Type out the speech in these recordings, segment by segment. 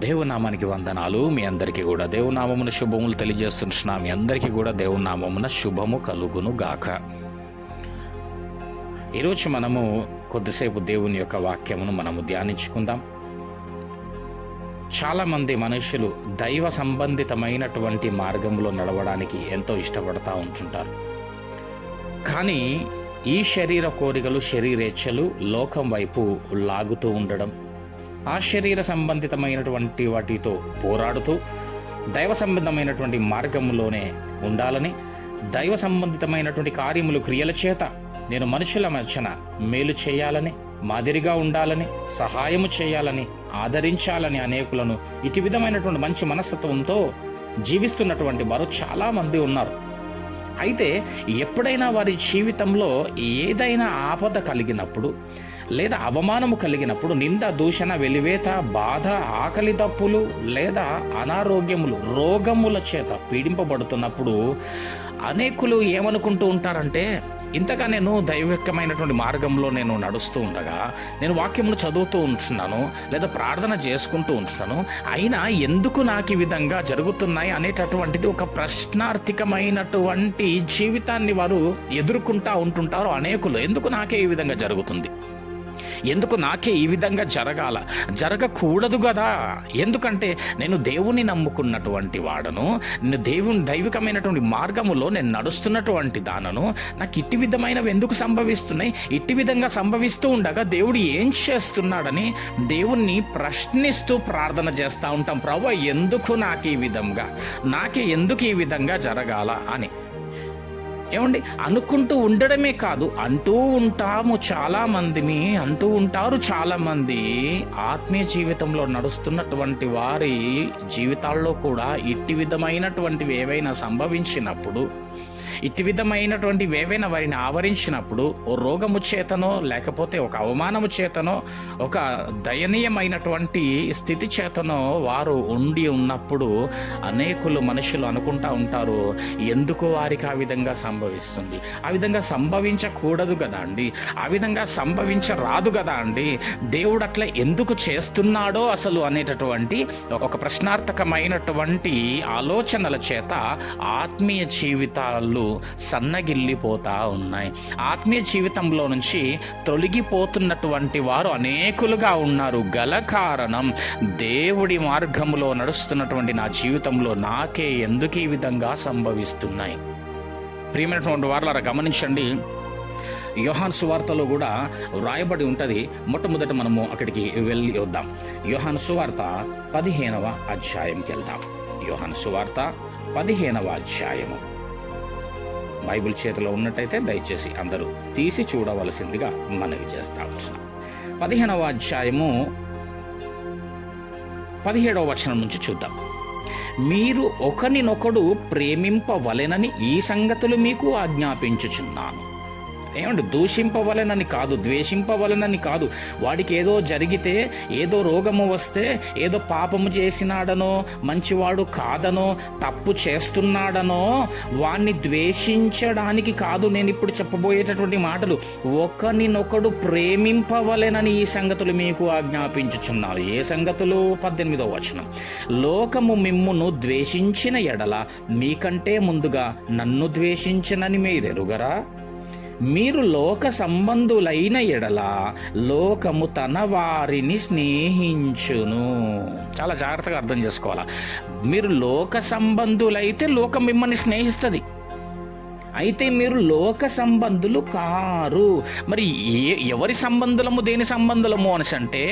దేవునామానికి వందనాలు. మీ అందరికీ కూడా దేవునామమున శుభములు తెలియజేస్తున్నా. మీ అందరికీ కూడా దేవునామమున శుభము కలుగును గాక. ఈరోజు మనము కొద్దిసేపు దేవుని యొక్క వాక్యమును మనము ధ్యానించుకుందాం. చాలామంది మనుషులు దైవ సంబంధితమైనటువంటి మార్గంలో నడవడానికి ఎంతో ఇష్టపడతా ఉంటుంటారు. కానీ ఈ శరీర కోరికలు, శరీరేచ్ఛలు లోకం వైపు లాగుతూ ఉండడం, ఆ శరీర సంబంధితమైనటువంటి వాటితో పోరాడుతూ దైవ సంబంధమైనటువంటి మార్గంలోనే ఉండాలని, దైవ సంబంధితమైనటువంటి కార్యములు, క్రియల చేత నేను మనుషుల మధ్యన మేలు చేయాలని, మాదిరిగా ఉండాలని, సహాయము చేయాలని, ఆదరించాలని అనేకులను ఇటు విధమైనటువంటి మంచి మనస్తత్వంతో జీవిస్తున్నటువంటి వారు చాలామంది ఉన్నారు. అయితే ఎప్పుడైనా వారి జీవితంలో ఏదైనా ఆపద కలిగినప్పుడు, లేదా అవమానము కలిగినప్పుడు, నింద, దూషణ, వెలివేత, బాధ, ఆకలి దప్పులు లేదా అనారోగ్యములు, రోగముల చేత పీడింపబడుతున్నప్పుడు అనేకులు ఏమనుకుంటూ ఉంటారంటే, ఇంతగా నేను దైవికమైనటువంటి మార్గంలో నేను నడుస్తూ ఉండగా, నేను వాక్యమును చదువుతూ ఉంటున్నాను, లేదా ప్రార్థన చేసుకుంటూ ఉంటున్నాను, అయినా ఎందుకు నాకు ఈ విధంగా జరుగుతున్నాయి అనేటటువంటిది ఒక ప్రశ్నార్థకమైనటువంటి జీవితాన్ని వారు ఎదుర్కొంటూ ఉంటుంటారు అనేకులు. ఎందుకు నాకే ఈ విధంగా జరుగుతుంది, ఎందుకు నాకే ఈ విధంగా జరగకూడదు కదా, ఎందుకంటే నేను దేవుని నమ్ముకున్నటువంటి వాడను, నేను దేవుని దైవికమైనటువంటి మార్గములో నేను నడుస్తున్నటువంటి దానను, నాకు ఇట్టి విధమైనవి ఎందుకు సంభవిస్తున్నాయి, ఇట్టి విధంగా సంభవిస్తూ ఉండగా దేవుడు ఏం చేస్తున్నాడని దేవుణ్ణి ప్రశ్నిస్తూ ప్రార్థన చేస్తూ ఉంటాం. ప్రభువా, ఎందుకు నాకే ఎందుకు ఈ విధంగా జరగాల అని ఏమండి అనుకుంటూ ఉండడమే కాదు, అంటూ ఉంటారు చాలామంది. ఆత్మీయ జీవితంలో నడుస్తున్నటువంటి వారి జీవితాల్లో కూడా ఇట్టి విధమైనటువంటివి ఏవైనా సంభవించినప్పుడు, ఇట్టి విధమైనటువంటివి ఏవైనా వారిని ఆవరించినప్పుడు, ఓ రోగము చేతనో లేకపోతే ఒక అవమానము చేతనో, ఒక దయనీయమైనటువంటి స్థితి చేతనో వారు ఉండి ఉన్నప్పుడు అనేకులు మనుషులు అనుకుంటా ఉంటారు, ఎందుకు వారికి ఆ విధంగా సంభవిస్తుంది, ఆ విధంగా సంభవించకూడదు కదా అండి, ఆ విధంగా సంభవించరాదు కదా అండి, దేవుడు అట్లా ఎందుకు చేస్తున్నాడో అసలు అనేటటువంటి ఒక ప్రశ్నార్థకమైనటువంటి ఆలోచనల చేత ఆత్మీయ జీవితాలు సన్నగిల్లిపోతా ఉన్నాయి. ఆత్మీయ జీవితంలో నుంచి తొలగిపోతున్నటువంటి వారు అనేకులుగా ఉన్నారు. గల కారణం, దేవుడి మార్గంలో నడుస్తున్నటువంటి నా జీవితంలో నాకే ఎందుకు ఈ విధంగా సంభవిస్తున్నాయి. ప్రియమైనటువంటి వారులారా గమనించండి, యోహాను సువార్తలో కూడా వ్రాయబడి ఉంటుంది. మొట్టమొదట మనము అక్కడికి వెళ్ళి వద్దాం. యోహాను సువార్త 15వ అధ్యాయంకి వెళ్దాం. యోహాను సువార్త 15వ అధ్యాయము. బైబిల్ చేతిలో ఉన్నట్టయితే దయచేసి అందరూ తీసి చూడవలసిందిగా మనవి చేస్తా ఉంటున్నాం. 15వ అధ్యాయము 17వ వచనం నుంచి చూద్దాం. మీరు ఒకరినొకడు ప్రేమింపవలెనని ఈ సంగతులు మీకు ఆజ్ఞాపించుచున్నాను. ఏమంటే దూషింపవలెనని కాదు, ద్వేషింపవలెనని కాదు. వాడికి ఏదో జరిగితే, ఏదో రోగము వస్తే, ఏదో పాపము చేసినాడనో, మంచివాడు కాదనో, తప్పు చేస్తున్నాడనో వాణ్ణి ద్వేషించడానికి కాదు నేను ఇప్పుడు చెప్పబోయేటటువంటి మాటలు. ఒకరినొకడు ప్రేమింపవలెనని ఈ సంగతులు మీకు ఆజ్ఞాపించుచున్నారు. ఏ సంగతులు? 18వ వచనం. లోకము మిమ్మును ద్వేషించిన ఎడల మీకంటే ముందుగా నన్ను ద్వేషించనని మీరెరుగరా? మీరు లోక సంబంధులైన ఎడల లోకము తన వారిని స్నేహించును. చాలా జాగ్రత్తగా అర్థం చేసుకోవాలా. మీరు లోక సంబంధులైతే లోకం మిమ్మల్ని స్నేహిస్తుంది. అయితే మీరు లోక సంబంధులు కారు. మరి ఎవరి సంబంధులము, దేని సంబంధులము అని అంటే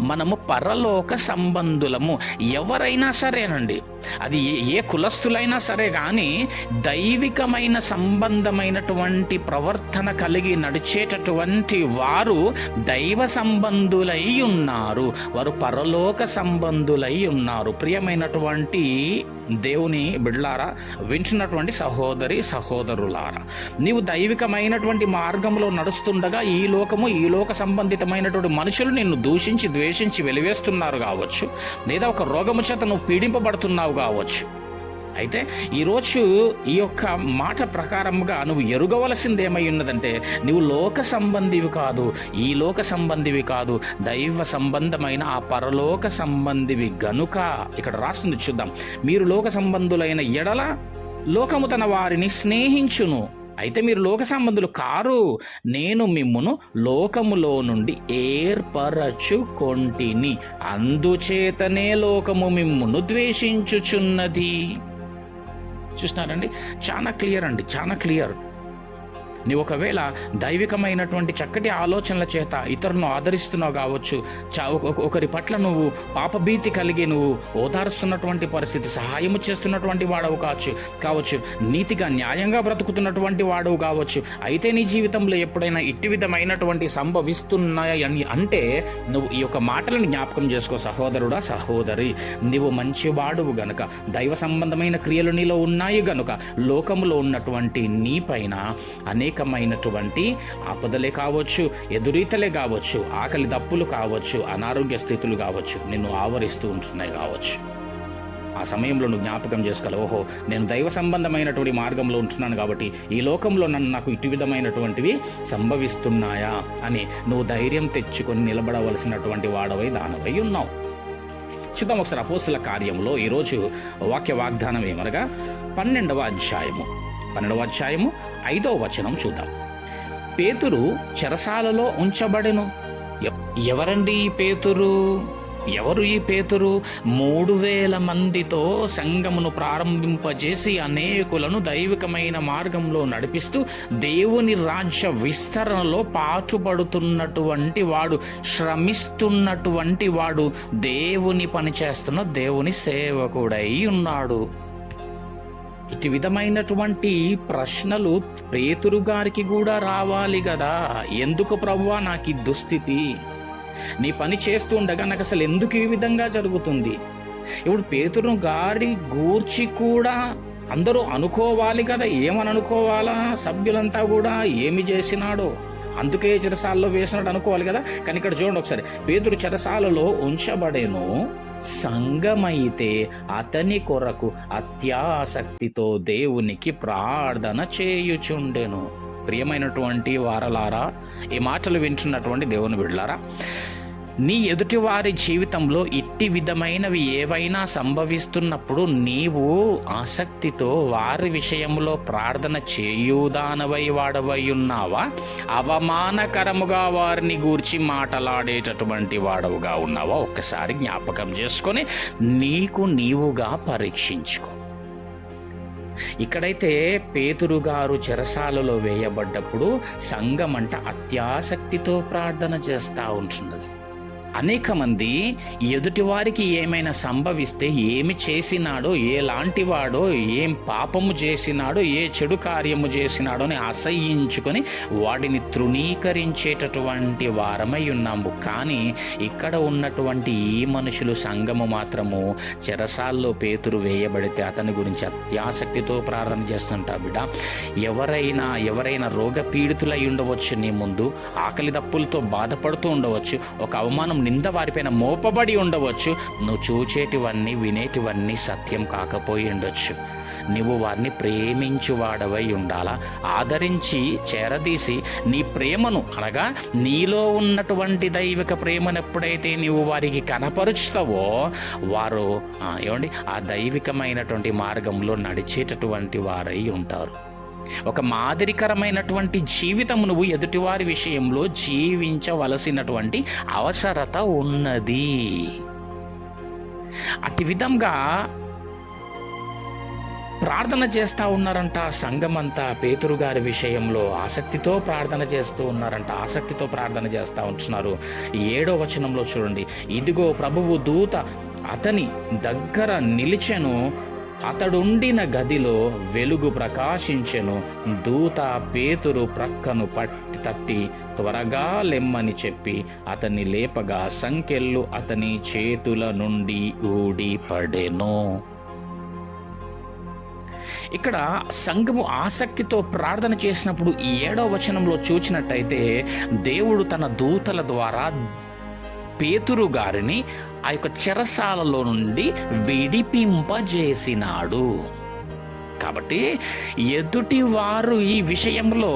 మనము పరలోక సంబంధులము. ఎవరైనా సరేనండి, అది ఏ కులస్తులైనా సరే కానీ దైవికమైన సంబంధమైనటువంటి ప్రవర్తన కలిగి నడిచేటటువంటి వారు దైవ సంబంధులై ఉన్నారు, వారు పరలోక సంబంధులై ఉన్నారు. ప్రియమైనటువంటి దేవుని బిడ్డలారా, వింటున్నటువంటి సహోదరి సహోదరులారా, నీవు దైవికమైనటువంటి మార్గంలో నడుస్తుండగా ఈ లోక సంబంధితమైనటువంటి మనుషులు నిన్ను దూషించి, ద్వేషించి వెలివేస్తున్నారు కావచ్చు, లేదా ఒక రోగము చేత నువ్వు పీడింపబడుతున్నావు కావచ్చు. అయితే ఈరోజు ఈ యొక్క మాట ప్రకారముగా నువ్వు ఎరుగవలసింది ఏమై ఉన్నదంటే, నువ్వు లోక సంబంధివి కాదు, ఈ లోక సంబంధివి కాదు, దైవ సంబంధమైన ఆ పరలోక సంబంధివి గనుక. ఇక్కడ రాస్తుంది చూద్దాం. మీరు లోక సంబంధులైన ఎడల లోకము తన వారిని స్నేహించును. అయితే మీరు లోక సంబంధులు కారు, నేను మిమ్మును లోకములో నుండి ఏర్పరచుకొంటిని, అందుచేతనే లోకము మిమ్మును ద్వేషించుచున్నది. చూస్తున్నారండి, చాలా క్లియర్ అండి, చాలా క్లియర్. నీవు ఒకవేళ దైవికమైనటువంటి చక్కటి ఆలోచనల చేత ఇతరులను ఆదరిస్తున్నావు కావచ్చు, ఒకరి పట్ల నువ్వు పాపభీతి కలిగి నువ్వు ఓదారుస్తున్నటువంటి పరిస్థితి, సహాయము చేస్తున్నటువంటి వాడవు కావచ్చు, నీతిగా న్యాయంగా బ్రతుకుతున్నటువంటి వాడవు కావచ్చు. అయితే నీ జీవితంలో ఎప్పుడైనా ఇట్టి విధమైనటువంటి సంభవిస్తున్నాయని అంటే నువ్వు ఈ యొక్క మాటలను జ్ఞాపకం చేసుకో సహోదరుడా, సహోదరి. నీవు మంచివాడువు గనుక, దైవ సంబంధమైన క్రియలు నీలో ఉన్నాయి గనుక లోకములో ఉన్నటువంటి నీ పైన అనేకమైనటువంటి ఆపదలే కావచ్చు, ఎదురీతలే కావచ్చు, ఆకలి దప్పులు కావచ్చు, అనారోగ్య స్థితులు కావచ్చు, నిన్ను ఆవరిస్తూ ఉంటున్నాయి కావచ్చు. ఆ సమయంలో నువ్వు జ్ఞాపకం చేసుకోవాలి, ఓహో నేను దైవ సంబంధమైనటువంటి మార్గంలో ఉంటున్నాను కాబట్టి ఈ లోకంలో నాకు ఇటు విధమైనటువంటివి సంభవిస్తున్నాయా అని నువ్వు ధైర్యం తెచ్చుకొని నిలబడవలసినటువంటి వాడవై దానవై ఉన్నావు. చూద్దాం ఒకసారి అపోస్తల కార్యంలో ఈరోజు వాక్య వాగ్దానం ఏమనగా 12వ అధ్యాయము 5వ వచనం చూద్దాం. పేతురు చెరసాలలో ఉంచబడెను. ఎవరండి ఈ పేతురు? ఎవరు ఈ పేతురు? 3000 మందితో సంఘమును ప్రారంభింపజేసి అనేకులను దైవికమైన మార్గంలో నడిపిస్తూ దేవుని రాజ్య విస్తరణలో పాటుపడుతున్నటువంటి వాడు, శ్రమిస్తున్నటువంటి వాడు, దేవుని పని చేస్తున్న దేవుని సేవకుడై ఉన్నాడు. ఇటు విధమైనటువంటి ప్రశ్నలు పేతురు గారికి కూడా రావాలి కదా. ఎందుకు ప్రభువా నాకు ఈ దుస్థితి? నీ పని చేస్తూ ఉండగా నాకు అసలు ఎందుకు ఈ విధంగా జరుగుతుంది? ఇప్పుడు పేతురు గారి గూర్చి కూడా అందరూ అనుకోవాలి కదా. ఏమని అనుకోవాలా? సభ్యులంతా కూడా ఏమి చేసినాడో అందుకే చెరసాలలో వేసినాడు అనుకోవాలి కదా. కానీ ఇక్కడ చూడండి ఒకసారి, పేతురు చెరసాలలో ఉంచబడేను, సంఘమైతే అతని కొరకు అత్యాసక్తితో దేవునికి ప్రార్థన చేయుచుండెను. ప్రియమైనటువంటి వారలారా, ఈ మాటలు వింటున్నటువంటి దేవుని బిడ్డలారా, నీ ఎదుటివారి జీవితంలో ఇట్టి విధమైనవి ఏవైనా సంభవిస్తున్నప్పుడు నీవు ఆసక్తితో వారి విషయంలో ప్రార్థన చేయుదానవై వాడవై ఉన్నావా? అవమానకరముగా వారిని గూర్చి మాటలాడేటటువంటి వాడవుగా ఉన్నావా? ఒక్కసారి జ్ఞాపకం చేసుకొని నీకు నీవుగా పరీక్షించుకో. ఇక్కడైతే పేతురు గారు చెరసాలలో వేయబడ్డప్పుడు సంఘం అంట అత్యాసక్తితో ప్రార్థన చేస్తూ ఉంటున్నది. అనేక మంది ఎదుటివారికి ఏమైనా సంభవిస్తే ఏమి చేసినాడో, ఎలాంటి వాడో, ఏం పాపము చేసినాడో, ఏ చెడు కార్యము చేసినాడో అని అసహ్యించుకొని వాడిని తృణీకరించేటటువంటి వారమై ఉన్నాము. కానీ ఇక్కడ ఉన్నటువంటి ఈ మనుషులు సంఘము మాత్రము చెరసాల్లో పేతురు వేయబడితే అతని గురించి అత్యాసక్తితో ప్రార్థన చేస్తుంటా. బిడ్డ, ఎవరైనా రోగ పీడితులై ఉండవచ్చు, నీ ముందు ఆకలి దప్పులతో బాధపడుతూ ఉండవచ్చు, ఒక అవమానం నింద వారిపైన మోపబడి ఉండవచ్చు, నువ్వు చూచేటివన్నీ వినేటివన్నీ సత్యం కాకపోయి ఉండొచ్చు. నువ్వు వారిని ప్రేమించువాడవై ఉండాలా, ఆదరించి చేరదీసి నీ ప్రేమను అనగా నీలో ఉన్నటువంటి దైవిక ప్రేమను ఎప్పుడైతే నీవు వారికి కనపరుచుతావో వారు ఆ దైవికమైనటువంటి మార్గంలో నడిచేటటువంటి వారై ఉంటారు. ఒక మాదిరికరమైనటువంటి జీవితం నువ్వు ఎదుటివారి విషయంలో జీవించవలసినటువంటి అవసరత ఉన్నది. అట్టి విధంగా ప్రార్థన చేస్తూ ఉన్నారంట సంఘమంతా. పేతురు గారి విషయంలో ఆసక్తితో ప్రార్థన చేస్తూ ఉన్నారంట, ఆసక్తితో ప్రార్థన చేస్తూ ఉంటున్నారు. 7వ వచనంలో చూడండి, ఇదిగో ప్రభువు దూత అతని దగ్గర నిలిచెను, అతడుండిన గదిలో వెలుగు ప్రకాశించెను. దూత పేతురు ప్రక్కను తట్టి త్వరగా లెమ్మని చెప్పి అతన్ని లేపగా సంకెళ్ళు అతని చేతుల నుండి ఊడిపడెను. ఇక్కడ సంఘము ఆసక్తితో ప్రార్థన చేసినప్పుడు ఈ 7వ వచనంలో చూచినట్టయితే దేవుడు తన దూతల ద్వారా పేతురు గారిని ఆ యొక్క చెరసాలలో నుండి విడిపింపజేసినాడు. కాబట్టి ఎదుటి వారు ఈ విషయంలో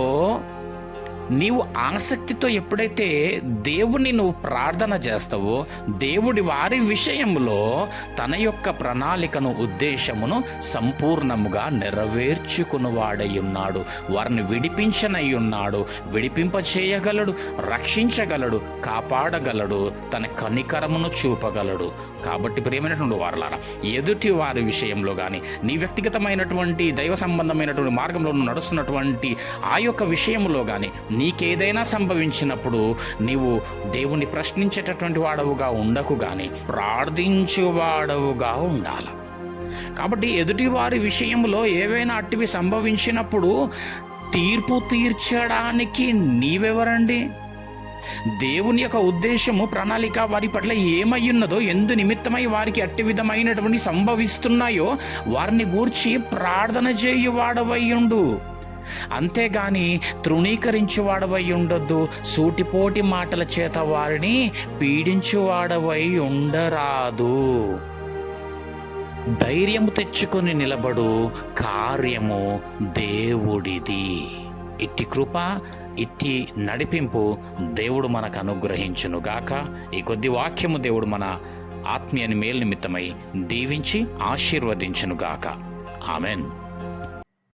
నీవు ఆసక్తితో ఎప్పుడైతే దేవుని నువ్వు ప్రార్థన చేస్తావో, దేవుడి వారి విషయంలో తన యొక్క ప్రణాళికను, ఉద్దేశమును సంపూర్ణముగా నెరవేర్చుకునివాడై ఉన్నాడు. వారిని విడిపించనై ఉన్నాడు, విడిపింప చేయగలడు, రక్షించగలడు, కాపాడగలడు, తన కనికరమును చూపగలడు. కాబట్టి ప్రియమైనటువంటి వారలారా, ఎదుటి వారి విషయంలో కానీ, నీ వ్యక్తిగతమైనటువంటి దైవ సంబంధమైనటువంటి మార్గంలో నడుస్తున్నటువంటి ఆ యొక్క విషయంలో కానీ నీకేదైనా సంభవించినప్పుడు నీవు దేవుణ్ణి ప్రశ్నించేటటువంటి వాడవుగా ఉండకు, కానీ ప్రార్థించువాడవుగా ఉండాలి. కాబట్టి ఎదుటి వారి విషయంలో ఏవైనా అట్టివి సంభవించినప్పుడు తీర్పు తీర్చడానికి నీవెవరండి? దేవుని యొక్క ఉద్దేశము, ప్రణాళిక వారి పట్ల ఏమయ్యున్నదో, ఎందు నిమిత్తమై వారికి అట్టి విధమైనటువంటి సంభవిస్తున్నాయో వారిని గూర్చి ప్రార్థన చేయువాడవయ్యుండు. అంతేగాని తృణీకరించువాడవై ఉండొద్దు. సూటిపోటి మాటల చేత వారిని పీడించువాడవై ఉండరాదు. ధైర్యము తెచ్చుకొని నిలబడు, కార్యము దేవుడిది. ఇట్టి కృప, ఇట్టి నడిపింపు దేవుడు మనకు అనుగ్రహించునుగాక. ఈ కొద్ది వాక్యము దేవుడు మన ఆత్మీయ మేలు నిమిత్తమై దీవించి ఆశీర్వదించునుగాక. ఆమెన్.